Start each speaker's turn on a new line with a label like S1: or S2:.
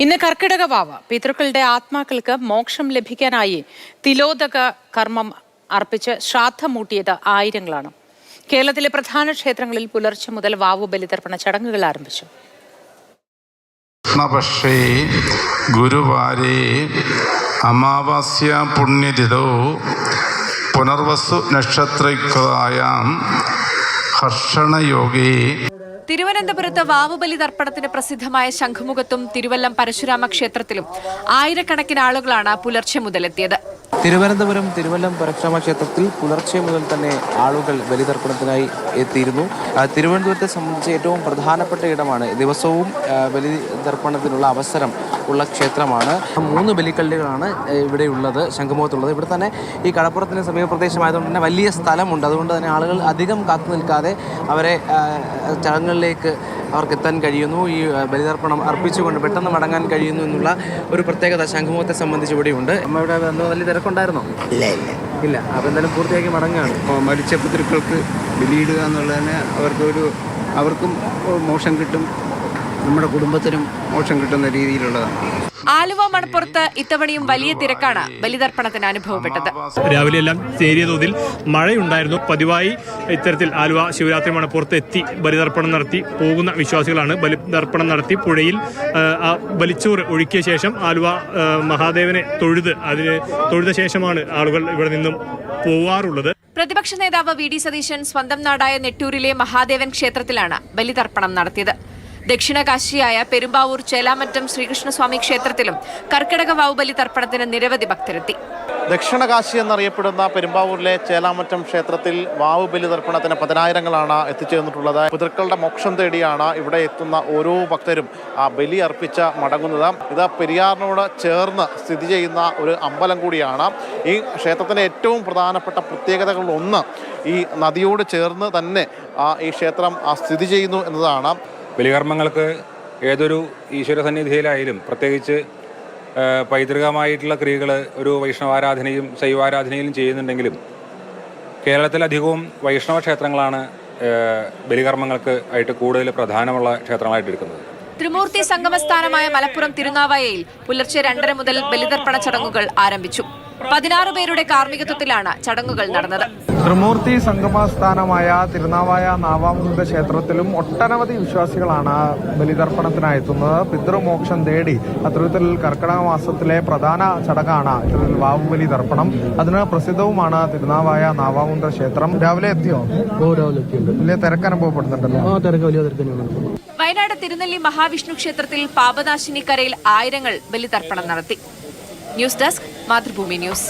S1: ഇന്ന് കർക്കിടക വാവ് പിതൃക്കളുടെ ആത്മാക്കൾക്ക് മോക്ഷം ലഭിക്കാനായി തിലോദക കർമ്മം അർപ്പിച്ച് ശ്രാദ്ധമൂട്ടിയത് ആയിരങ്ങളാണ്. കേരളത്തിലെ പ്രധാന ക്ഷേത്രങ്ങളിൽ പുലർച്ചെ മുതൽ വാവു ബലിതർപ്പണ ചടങ്ങുകൾ ആരംഭിച്ചു.
S2: പക്ഷേ ഗുരുവാരേ അമാവാസ്യ പുണ്യതിഥോ പുനർവസു നക്ഷത്രയുക്തായാം ഹർഷണയോഗേ.
S3: തിരുവനന്തപുരത്ത് വാവുബലി തർപ്പണത്തിന് പ്രസിദ്ധമായ ശംഖുമുഖത്തും തിരുവല്ലം പരശുരാമ ക്ഷേത്രത്തിലും ആയിരക്കണക്കിന് ആളുകളാണ് പുലർച്ചെ മുതലെത്തിയത്.
S4: തിരുവല്ലം പരശുരാമ ക്ഷേത്രത്തിൽ പുലർച്ചെ മുതൽ തന്നെ ആളുകൾ ബലിതർപ്പണത്തിനായി എത്തിയിരുന്നു. തിരുവനന്തപുരത്തെ സംബന്ധിച്ച് ഏറ്റവും പ്രധാനപ്പെട്ട ഇടമാണ്. ദിവസവും ബലിതർപ്പണത്തിനുള്ള അവസരം ഉള്ള ക്ഷേത്രമാണ്. 3 ബലിക്കല്ലുകളാണ് ഇവിടെയുള്ളത്, ശംഖുമുഖത്തുള്ളത്. ഇവിടെ തന്നെ ഈ കടപ്പുറത്തിന് സമീപ പ്രദേശമായതുകൊണ്ട് തന്നെ വലിയ സ്ഥലമുണ്ട്. അതുകൊണ്ട് തന്നെ ആളുകൾ അധികം കാത്തു നിൽക്കാതെ അവരെ ചടങ്ങുകളിലേക്ക് അവർക്ക് എത്താൻ കഴിയുന്നു. ഈ ബലിതർപ്പണം അർപ്പിച്ചുകൊണ്ട് പെട്ടെന്ന് മടങ്ങാൻ കഴിയുന്നു എന്നുള്ള ഒരു പ്രത്യേകത ശംഖുമുഖത്തെ സംബന്ധിച്ച് ഇവിടെയുണ്ട്. അമ്മ ഇവിടെ വലിയ തിരക്കുണ്ടായിരുന്നോ? ഇല്ല. അപ്പോൾ എന്തായാലും പൂർത്തിയാക്കി മടങ്ങുകയാണ്.
S5: മരിച്ച പിതൃക്കൾക്ക് ബലിയിടുക എന്നുള്ളതിന് അവർക്കും മോക്ഷം കിട്ടും, നമ്മുടെ കുടുംബത്തിനും മോക്ഷം കിട്ടുന്ന രീതിയിലുള്ളതാണ്.
S3: ആലുവ മണപ്പുറത്ത് ഇത്തവണയും വലിയ തിരക്കാണ് ബലിതർപ്പണത്തിന് അനുഭവപ്പെട്ടത്.
S6: രാവിലെ എല്ലാം നേരിയ തോതിൽ മഴയുണ്ടായിരുന്നു. പതിവായി ഇത്തരത്തിൽ ആലുവ ശിവരാത്രി മണപ്പുറത്ത് എത്തി ബലിതർപ്പണം നടത്തി പോകുന്ന വിശ്വാസികളാണ്. ബലിതർപ്പണം നടത്തി പുഴയിൽ ബലിച്ചോറ് ഒഴുക്കിയ ശേഷം ആലുവ മഹാദേവനെ തൊഴുത ശേഷമാണ് ആളുകൾ ഇവിടെ നിന്നും പോവാറുള്ളത്.
S3: പ്രതിപക്ഷ നേതാവ് വി.ഡി. സതീശൻ സ്വന്തം നാടായ നെട്ടൂരിലെ മഹാദേവൻ ക്ഷേത്രത്തിലാണ് ബലിതർപ്പണം നടത്തിയത്. ദക്ഷിണകാശിയായ പെരുമ്പാവൂർ ചേലാമറ്റം ശ്രീകൃഷ്ണസ്വാമി ക്ഷേത്രത്തിലും കർക്കിടക വാവുബലി തർപ്പണത്തിന് നിരവധി ഭക്തരെത്തി.
S7: ദക്ഷിണകാശി എന്നറിയപ്പെടുന്ന പെരുമ്പാവൂരിലെ ചേലാമറ്റം ക്ഷേത്രത്തിൽ വാവുബലി തർപ്പണത്തിന് പതിനായിരങ്ങളാണ് എത്തിച്ചേർന്നിട്ടുള്ളത്. പിതൃക്കളുടെ മോക്ഷം തേടിയാണ് ഇവിടെ എത്തുന്ന ഓരോ ഭക്തരും ബലി അർപ്പിച്ച് മടങ്ങുന്നത്. ഇത് പെരിയാറിനോട് ചേർന്ന് സ്ഥിതി ചെയ്യുന്ന ഒരു അമ്പലം കൂടിയാണ്. ഈ ക്ഷേത്രത്തിൻ്റെ ഏറ്റവും പ്രധാനപ്പെട്ട പ്രത്യേകതകളിലൊന്ന് ഈ നദിയോട് ചേർന്ന് തന്നെ ഈ ക്ഷേത്രം സ്ഥിതി ചെയ്യുന്നു എന്നതാണ്.
S8: ബലികർമ്മങ്ങൾക്ക് ഏതൊരു ഈശ്വര സന്നിധിയിലായാലും പ്രത്യേകിച്ച് പൈതൃകമായിട്ടുള്ള ക്രിയകൾ ഒരു വൈഷ്ണവാരാധനയും ശൈവാരാധനയിലും ചെയ്യുന്നുണ്ടെങ്കിലും കേരളത്തിലധികവും വൈഷ്ണവ ക്ഷേത്രങ്ങളാണ് ബലികർമ്മങ്ങൾക്ക് ആയിട്ട് കൂടുതൽ പ്രധാനമുള്ള ക്ഷേത്രങ്ങളായിട്ട് എടുക്കുന്നത്.
S3: ത്രിമൂർത്തി സംഗമസ്ഥാനമായ മലപ്പുറം തിരുനാവായയിൽ പുലർച്ചെ 2:30 മുതൽ ബലിതർപ്പണ ചടങ്ങുകൾ ആരംഭിച്ചു. 16 പേരുടെ കാർമ്മികത്വത്തിലാണ് ചടങ്ങുകൾ നടന്നത്.
S9: ത്രിമൂർത്തി സംഗമസ്ഥാനമായ തിരുനാവായ നാവാമുകുന്ദ ക്ഷേത്രത്തിലും ഒട്ടനവധി വിശ്വാസികളാണ് ബലിതർപ്പണത്തിനായി എത്തുന്നത്. പിതൃമോക്ഷം തേടി അത്തരത്തിൽ കർക്കിടക മാസത്തിലെ പ്രധാന ചടങ്ങാണ് ഇത്തരത്തിൽ വാവുബലി തർപ്പണം. അതിന് പ്രസിദ്ധവുമാണ് തിരുനാവായ നാവാമുകുന്ദ ക്ഷേത്രം. രാവിലെ എത്തിയോ? വലിയ തിരക്ക് അനുഭവപ്പെടുന്നുണ്ടല്ലോ?
S3: വയനാട് തിരുനെല്ലി മഹാവിഷ്ണു ക്ഷേത്രത്തിൽ പാപനാശിനി കരയിൽ ആയിരങ്ങൾ ബലിതർപ്പണം നടത്തി. News desk, Mathrubhumi news.